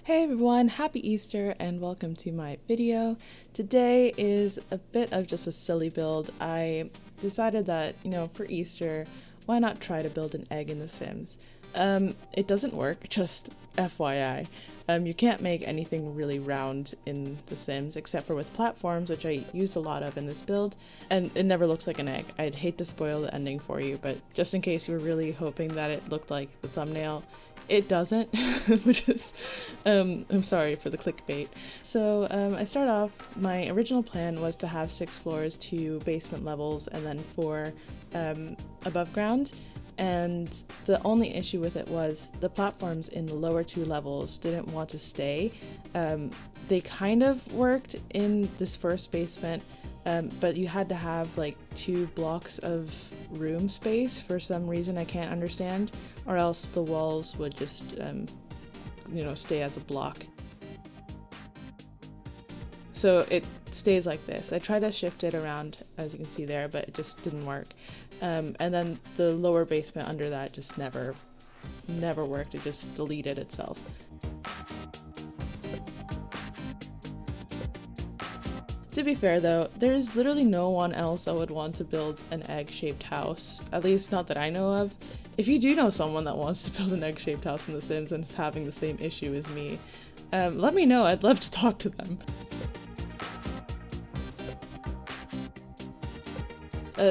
Hey everyone, happy Easter and welcome to my video. Today is a bit of just a silly build. I decided that, for Easter, why not try to build an egg in The Sims? It doesn't work, just FYI. You can't make anything really round in The Sims except for with platforms, which I used a lot of in this build, and it never looks like an egg. I'd hate to spoil the ending for you, but just in case you were really hoping that it looked like the thumbnail, it doesn't, which is, I'm sorry for the clickbait. So I start off, my original plan was to have 6 floors, 2 basement levels, and then 4 above ground. And the only issue with it was the platforms in the lower 2 levels didn't want to stay. They kind of worked in this first basement, but you had to have like 2 blocks of room space for some reason I can't understand, or else the walls would just, stay as a block. So it stays like this. I tried to shift it around, as you can see there, but it just didn't work. And then the lower basement under that just never worked. It just deleted itself. To be fair though, there's literally no one else that would want to build an egg-shaped house, at least not that I know of. If you do know someone that wants to build an egg-shaped house in The Sims and is having the same issue as me, let me know. I'd love to talk to them.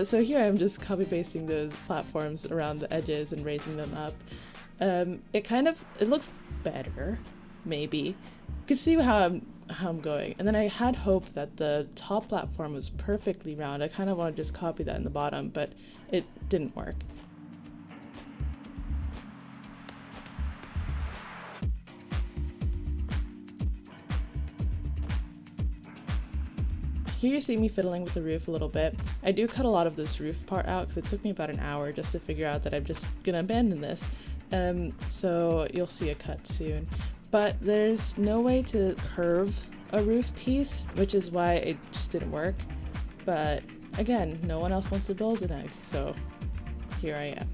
So here I'm just copy-pasting those platforms around the edges and raising them up. It looks better, maybe. You can see how I'm going. And then I had hope that the top platform was perfectly round. I kind of want to just copy that in the bottom, but it didn't work. Here you see me fiddling with the roof a little bit. I do cut a lot of this roof part out because it took me about an hour just to figure out that I'm just gonna abandon this. So you'll see a cut soon. But there's no way to curve a roof piece, which is why it just didn't work. But again, no one else wants to build an egg, so here I am.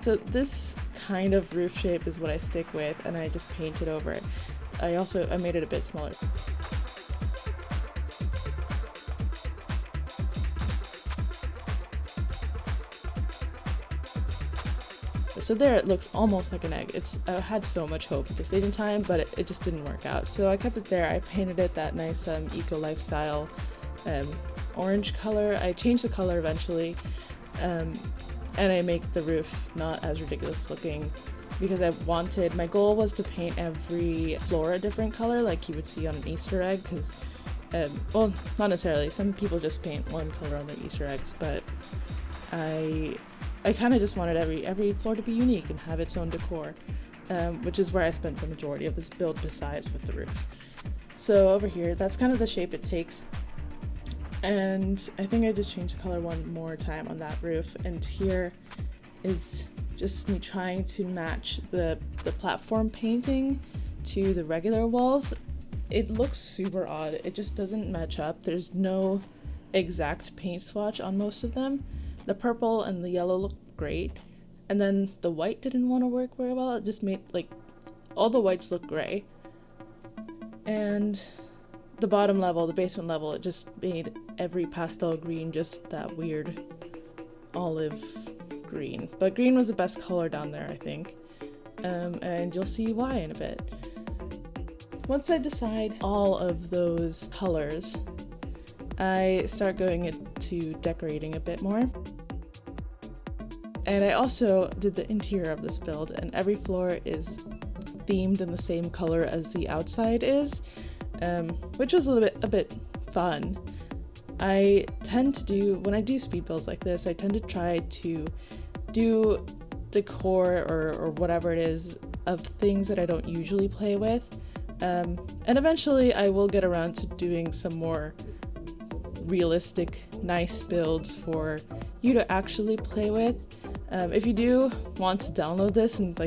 So this kind of roof shape is what I stick with, and I just painted over it. I made it a bit smaller. So there it looks almost like an egg. I had so much hope at this stage in time, but it just didn't work out. So I kept it there. I painted it that nice eco lifestyle orange color. I changed the color eventually, and I make the roof not as ridiculous looking because my goal was to paint every floor a different color like you would see on an Easter egg, because, well, not necessarily. Some people just paint one color on their Easter eggs, but I kind of just wanted every floor to be unique and have its own decor, which is where I spent the majority of this build besides with the roof. So over here, that's kind of the shape it takes. And I think I just changed the color one more time on that roof. And here is just me trying to match the platform painting to the regular walls. It looks super odd. It just doesn't match up. There's no exact paint swatch on most of them. The purple and the yellow look great, and then the white didn't want to work very well. It just made, all the whites look gray. And the bottom level, the basement level, it just made every pastel green just that weird olive green. But green was the best color down there, I think. And you'll see why in a bit. Once I decide all of those colors, I start going into decorating a bit more. And I also did the interior of this build, and every floor is themed in the same color as the outside is, which was a bit fun. I tend to do, when I do speed builds like this, I tend to try to do decor or whatever it is of things that I don't usually play with. And eventually I will get around to doing some more realistic, nice builds for you to actually play with. If you do want to download this and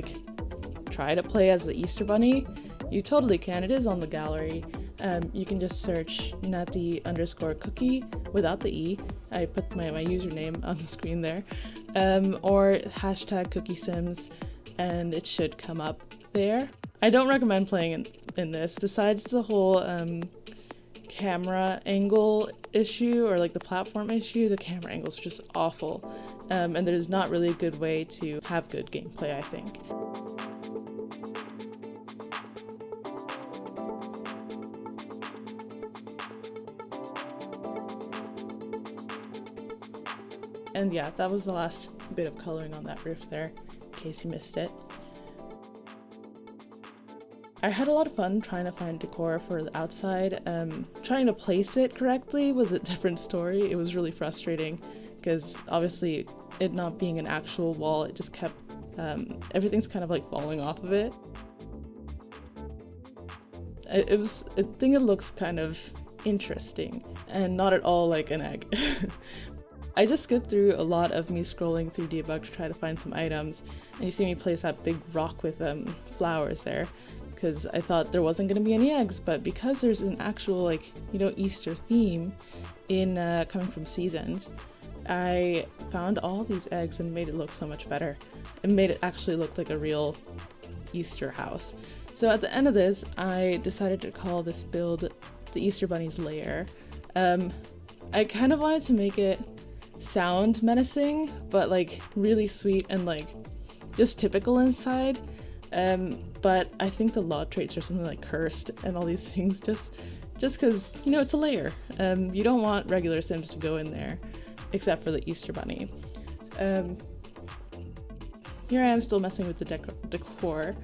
try to play as the Easter Bunny, you totally can. It is on the gallery. You can just search Natty_cookie without the E. I put my username on the screen there. Or #CookieSims, and it should come up. there. I don't recommend playing in this. Besides the whole camera angle issue, or like the platform issue, the camera angles are just awful. And there's not really a good way to have good gameplay, I think. And yeah, that was the last bit of coloring on that roof there, in case you missed it. I had a lot of fun trying to find decor for the outside. Trying to place it correctly was a different story. It was really frustrating because obviously it not being an actual wall, it just kept, everything's kind of like falling off of it. I think it looks kind of interesting and not at all like an egg. I just skipped through a lot of me scrolling through Debug to try to find some items, and you see me place that big rock with flowers there, because I thought there wasn't going to be any eggs, but because there's an actual, like, you know, Easter theme in Coming From Seasons, I found all these eggs and made it look so much better. It made it actually look like a real Easter house. So at the end of this, I decided to call this build the Easter Bunny's Lair. I kind of wanted to make it sound menacing, but like really sweet and like just typical inside. But I think the lot traits are something like cursed and all these things just because, you know, it's a lair. You don't want regular Sims to go in there, except for the Easter Bunny. Here I am still messing with the decor,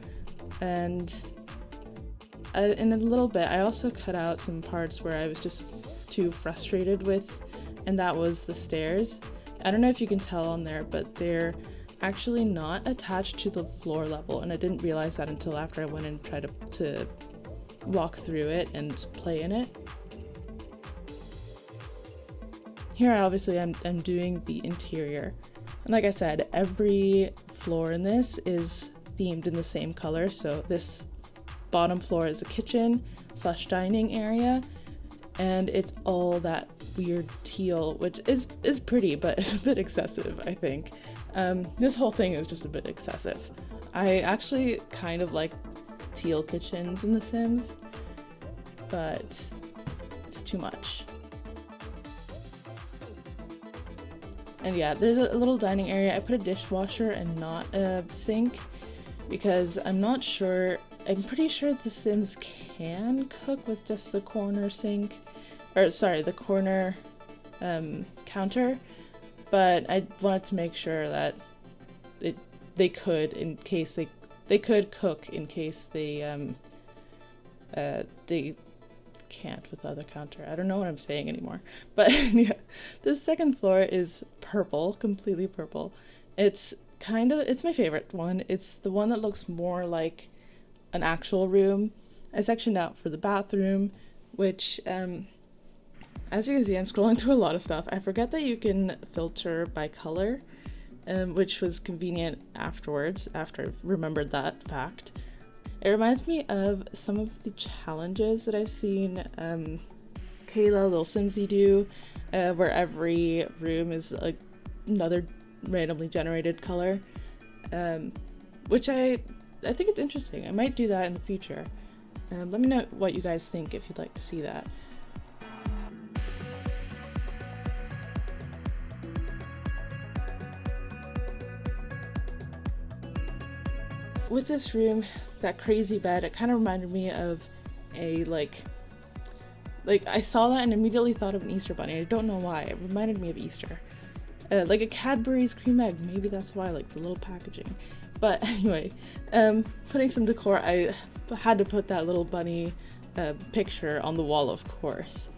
and in a little bit I also cut out some parts where I was just too frustrated with, and that was the stairs. I don't know if you can tell on there, but they're actually not attached to the floor level, and I didn't realize that until after I went and tried to walk through it and play in it. Here I'm doing the interior, and like I said, every floor in this is themed in the same color. So this bottom floor is a kitchen / dining area, and it's all that weird teal, which is pretty, but it's a bit excessive, I think. This whole thing is just a bit excessive. I actually kind of like teal kitchens in The Sims, but it's too much. And yeah, there's a little dining area. I put a dishwasher and not a sink because I'm not sure. I'm pretty sure The Sims can cook with just the corner sink, or sorry, the corner counter, but I wanted to make sure that they could, in case they could cook in case they can't with the other counter. I don't know what I'm saying anymore. But yeah, the second floor is purple, completely purple. It's my favorite one. It's the one that looks more like an actual room. I sectioned out for the bathroom, which as you can see, I'm scrolling through a lot of stuff. I forget that you can filter by color, which was convenient afterwards, after I remembered that fact. It reminds me of some of the challenges that I've seen Kayla Little Simsy do, where every room is like another randomly generated color, which I think it's interesting. I might do that in the future. Let me know what you guys think if you'd like to see that. With this room, that crazy bed, it kind of reminded me of a like I saw that and immediately thought of an Easter bunny. I don't know why. It reminded me of Easter. Like a Cadbury's cream egg. Maybe that's why, like the little packaging. But anyway, putting some decor, I had to put that little bunny picture on the wall, of course.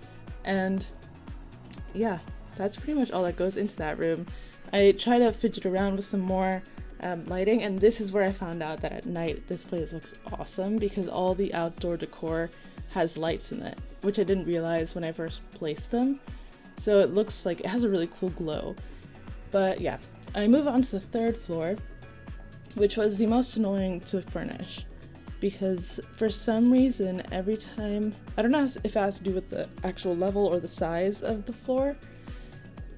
And yeah, that's pretty much all that goes into that room. I try to fidget around with some more lighting, and this is where I found out that at night this place looks awesome because all the outdoor decor has lights in it, which I didn't realize when I first placed them. So it looks like it has a really cool glow. But yeah, I move on to the third floor, which was the most annoying to furnish because for some reason every time, I don't know if it has to do with the actual level or the size of the floor,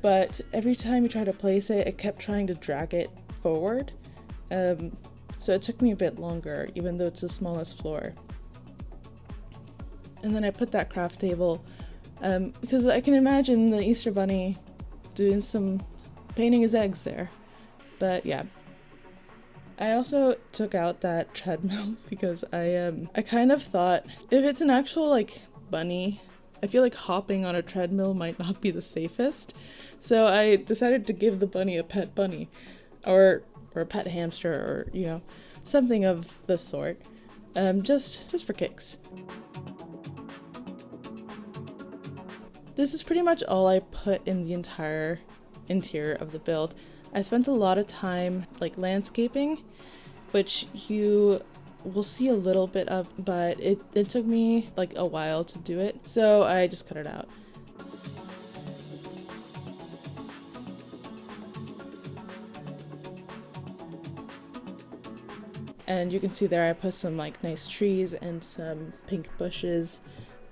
but every time you try to place it, it kept trying to drag it forward. So it took me a bit longer, even though it's the smallest floor. And then I put that craft table because I can imagine the Easter Bunny doing some painting his eggs there. But yeah. I also took out that treadmill because I kind of thought if it's an actual like bunny, I feel like hopping on a treadmill might not be the safest. So I decided to give the bunny a pet bunny or a pet hamster or, you know, something of the sort. Just for kicks. This is pretty much all I put in the entire interior of the build. I spent a lot of time like landscaping, which you will see a little bit of, but it took me like a while to do it, so I just cut it out. And you can see there I put some like nice trees and some pink bushes.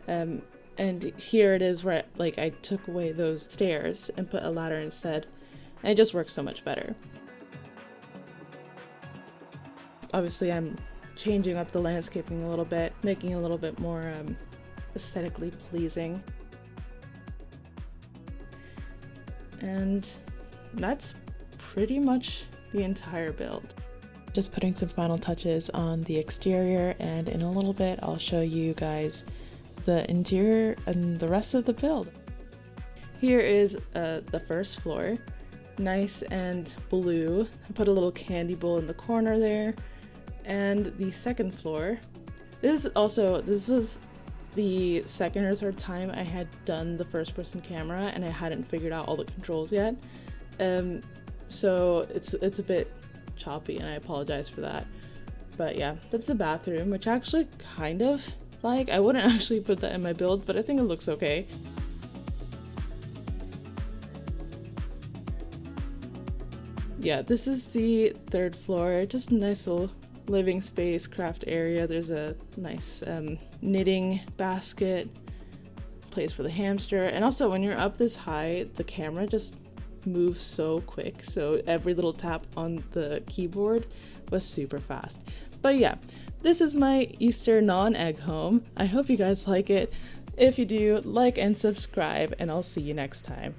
And here it is where like I took away those stairs and put a ladder instead. And it just works so much better. Obviously I'm changing up the landscaping a little bit, making it a little bit more aesthetically pleasing. And that's pretty much the entire build. Just putting some final touches on the exterior, and in a little bit I'll show you guys the interior and the rest of the build. Here is the first floor, nice and blue. I put a little candy bowl in the corner there. And the second floor, this is the second or third time I had done the first person camera and I hadn't figured out all the controls yet. So it's a bit choppy and I apologize for that. But yeah, that's the bathroom, which I actually kind of like. I wouldn't actually put that in my build, but I think it looks okay. Yeah, this is the third floor, just a nice little living space, craft area. There's a nice knitting basket, place for the hamster. And also when you're up this high, the camera just moves so quick, so every little tap on the keyboard was super fast. But yeah, this is my Easter non-egg home. I hope you guys like it. If you do, like and subscribe, and I'll see you next time.